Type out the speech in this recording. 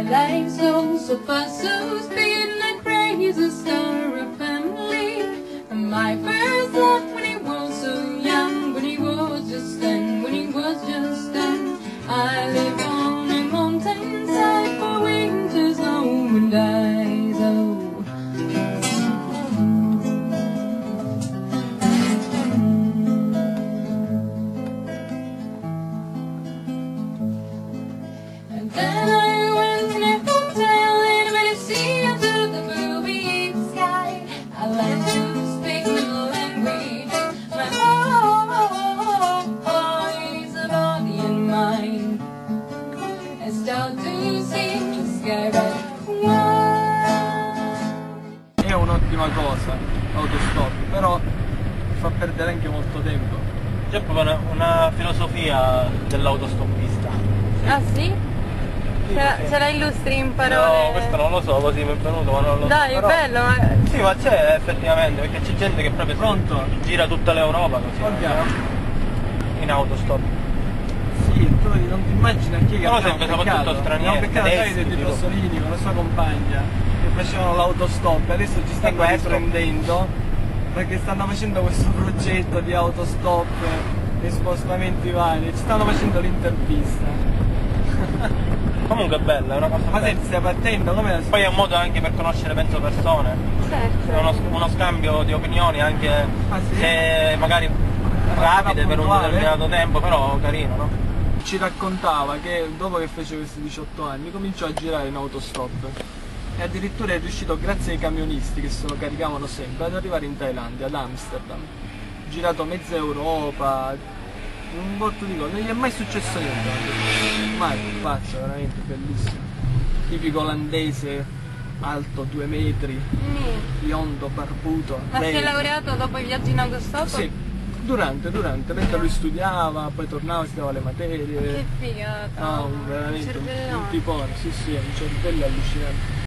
life so fast, so speed, like crazy star of family. And my first love when he was so young, when he was just 10, when he was just 10. I live on a mountainside for winter, snow and ice. Oh. And then I went in a hotel in Venice to the blue sky. I learned to speak my language. My heart is a body and mind. I start to see the sky but È un'ottima cosa l'autostop, però fa perdere anche molto tempo. C'è proprio una filosofia dell'autostoppista. Ah sì? Ce la illustri in parole? No, questo non lo so, così mi è venuto, ma non lo Dai, so. è bello, ma... Sì, ma c'è effettivamente, perché c'è gente che proprio Pronto? gira tutta l'Europa così, Andiamo. in autostop. Sì, tu non ti immagini anche che Però abbiamo sempre, soprattutto peccato. stranieri, Abbiamo peccato tedeschi, Davide di tipo. Rossolini con la sua compagna che facevano l'autostop, adesso ci stanno questo. riprendendo perché stanno facendo questo progetto di autostop e spostamenti vari, ci stanno facendo l'intervista. Comunque è bella, è una cosa Ma bella. senti, stai partendo? Come la Poi è un modo anche per conoscere, penso, persone. Certo. È uno scambio di opinioni anche sì? se magari rapide per un puntuale? determinato tempo, però carino, no? Ci raccontava che dopo che fece questi 18 anni cominciò a girare in autostop e addirittura è riuscito, grazie ai camionisti che se lo caricavano sempre, ad arrivare in Thailandia, ad Amsterdam. Girato mezza Europa, un botto di cose, non gli è mai successo niente. Mai, pazzo, veramente bellissimo. Tipico olandese, alto 2 metri, biondo, barbuto. Ma si è laureato dopo i viaggi in autostop? Sì, durante, mentre lui studiava, poi tornava, si dava le materie. Che figata! No, veramente un cervellone. tipone, sì, un cervello allucinante.